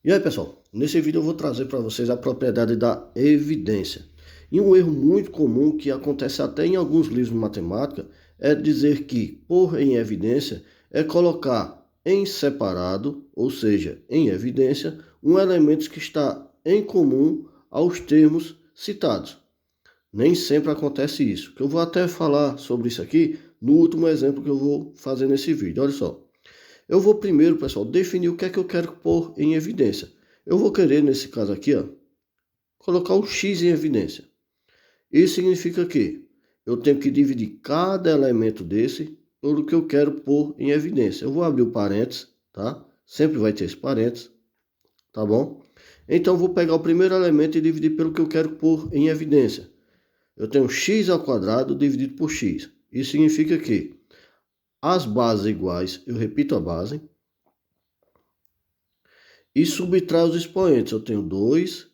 E aí, pessoal, nesse vídeo eu vou trazer para vocês a propriedade da evidência. E um erro muito comum que acontece até em alguns livros de matemática é dizer que pôr em evidência é colocar em separado, ou seja, em evidência, um elemento que está em comum aos termos citados. Nem sempre acontece isso, que eu vou até falar sobre isso aqui no último exemplo que eu vou fazer nesse vídeo. Olha só. Eu vou primeiro, pessoal, definir o que é que eu quero pôr em evidência. Eu vou querer, nesse caso aqui, ó, colocar o x em evidência. Isso significa que eu tenho que dividir cada elemento desse pelo que eu quero pôr em evidência. Eu vou abrir o parênteses, tá? Sempre vai ter esse parênteses, tá bom? Então, eu vou pegar o primeiro elemento e dividir pelo que eu quero pôr em evidência. Eu tenho x ao quadrado dividido por x. Isso significa que as bases iguais, eu repito a base, e subtrai os expoentes. Eu tenho 2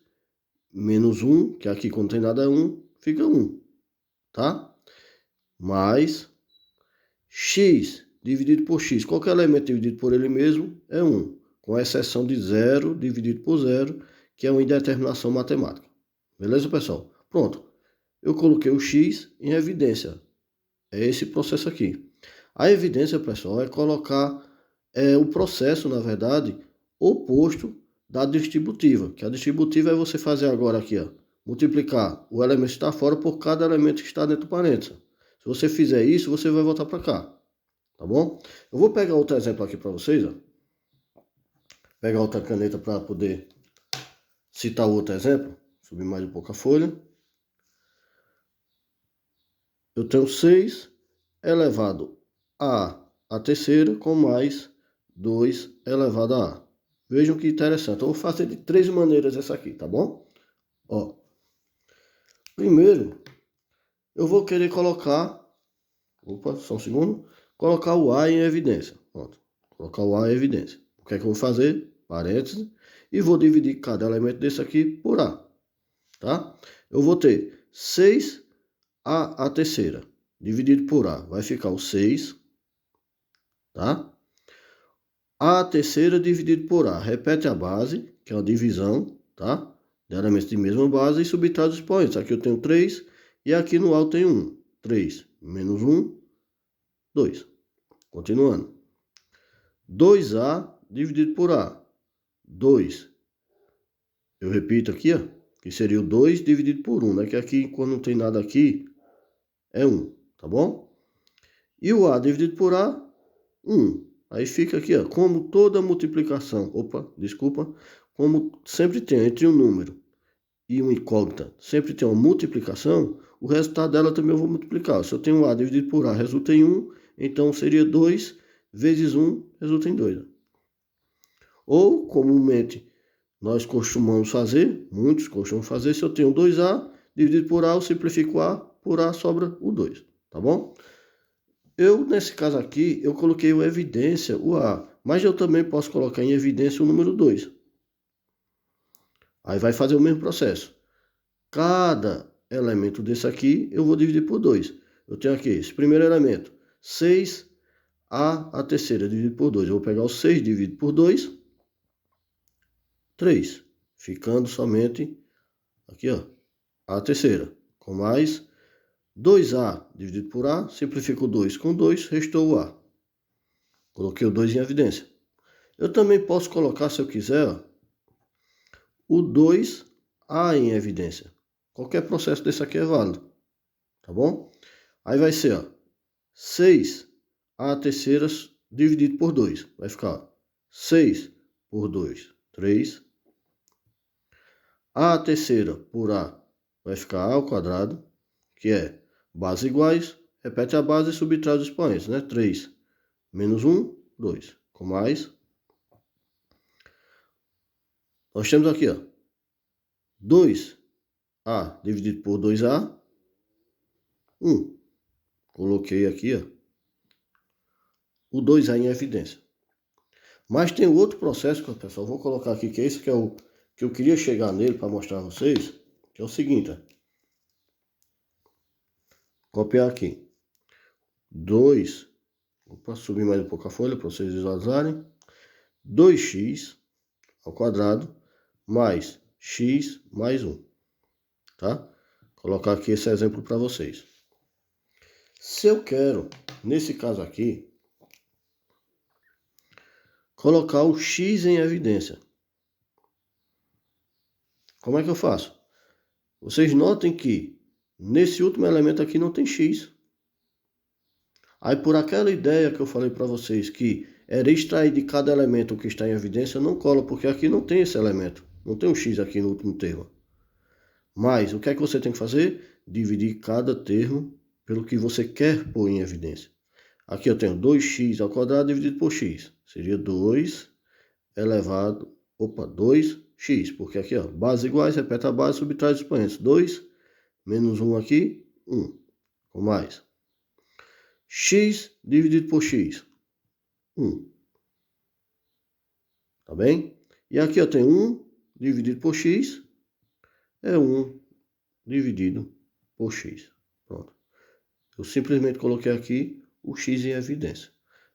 menos 1, que aqui quando tem nada é 1, fica 1, tá? Mais x dividido por x. Qualquer elemento dividido por ele mesmo é 1, com exceção de 0 dividido por 0, que é uma indeterminação matemática. Beleza, pessoal? Pronto. Eu coloquei o x em evidência. É esse processo aqui. A evidência, pessoal, é colocar o processo, na verdade, oposto da distributiva. Que a distributiva é você fazer agora aqui, ó, multiplicar o elemento que está fora por cada elemento que está dentro do parênteses. Se você fizer isso, você vai voltar para cá. Tá bom? Eu vou pegar outro exemplo aqui para vocês, ó. Pegar outra caneta para poder citar outro exemplo. Subir mais um pouco a folha. Eu tenho 6 elevado a terceira com mais 2 elevado a A. Vejam que interessante. Eu vou fazer de 3 maneiras essa aqui, tá bom? Ó, primeiro, eu vou querer colocar, só um segundo, colocar o A em evidência. Pronto, colocar o A em evidência. O que é que eu vou fazer? Parênteses. E vou dividir cada elemento desse aqui por A, tá? Eu vou ter 6 a terceira, dividido por A. Vai ficar o 6, tá? A terceira dividido por A. Repete a base, que é uma divisão, tá? De elementos de mesma base e subtrai os expoentes. Aqui eu tenho 3 e aqui no A eu tenho 1. 3 menos 1, 2. Continuando. 2A dividido por A. 2. Eu repito aqui, ó, que seria o 2 dividido por 1, né? Que aqui, quando não tem nada aqui, é 1, tá bom? E o A dividido por A, 1. Aí fica aqui, ó, como toda multiplicação, como sempre tem entre um número e uma incógnita, sempre tem uma multiplicação, o resultado dela também eu vou multiplicar. Se eu tenho A dividido por A, resulta em 1, então seria 2 vezes 1, resulta em 2. Ou, comumente, nós costumamos fazer, muitos costumam fazer, se eu tenho 2A dividido por A, eu simplifico A, por A sobra o 2, tá bom? Eu, nesse caso aqui, eu coloquei o evidência, o A, mas eu também posso colocar em evidência o número 2. Aí vai fazer o mesmo processo. Cada elemento desse aqui, eu vou dividir por 2. Eu tenho aqui esse primeiro elemento, 6 a terceira dividido por 2. Eu vou pegar o 6 dividido por 2, 3. Ficando somente aqui, ó, a terceira, com mais 2A dividido por A, simplifico o 2 com 2, restou o A. Coloquei o 2 em evidência. Eu também posso colocar, se eu quiser, ó, o 2A em evidência. Qualquer processo desse aqui é válido, tá bom? Aí vai ser, ó, 6A terceiras dividido por 2. Vai ficar, ó, 6 por 2, 3. A terceira por A vai ficar A ao quadrado, que é bases iguais, repete a base e subtrai os expoentes, né? 3 menos 1, 2. Com mais, nós temos aqui, ó, 2A dividido por 2A, 1. Coloquei aqui, ó, o 2A em evidência. Mas tem outro processo, pessoal, vou colocar aqui, que é esse que é o que eu queria chegar nele para mostrar a vocês, que é o seguinte, ó. Copiar aqui. 2, vou subir mais um pouco a folha para vocês visualizarem. 2x ao quadrado mais x mais 1, tá? Vou colocar aqui esse exemplo para vocês. Se eu quero, nesse caso aqui, colocar o x em evidência, como é que eu faço? Vocês notem que nesse último elemento aqui não tem x. Aí por aquela ideia que eu falei para vocês que era extrair de cada elemento o que está em evidência, não cola, porque aqui não tem esse elemento. Não tem um x aqui no último termo. Mas o que é que você tem que fazer? Dividir cada termo pelo que você quer pôr em evidência. Aqui eu tenho 2x ao quadrado dividido por x. Seria 2 elevado, 2x. Porque aqui, ó, bases iguais, repete a base, subtrai os expoentes. 2 menos 1 aqui, 1. Com mais. X dividido por x. 1. Tá bem? E aqui eu tenho 1 dividido por x. É 1 dividido por x. Pronto. Eu simplesmente coloquei aqui o x em evidência.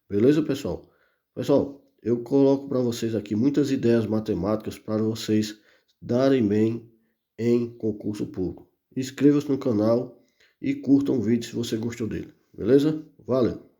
Beleza, pessoal? Pessoal, eu coloco para vocês aqui muitas ideias matemáticas para vocês darem bem em concurso público. Inscreva-se no canal e curtam o vídeo se você gostou dele. Beleza? Valeu!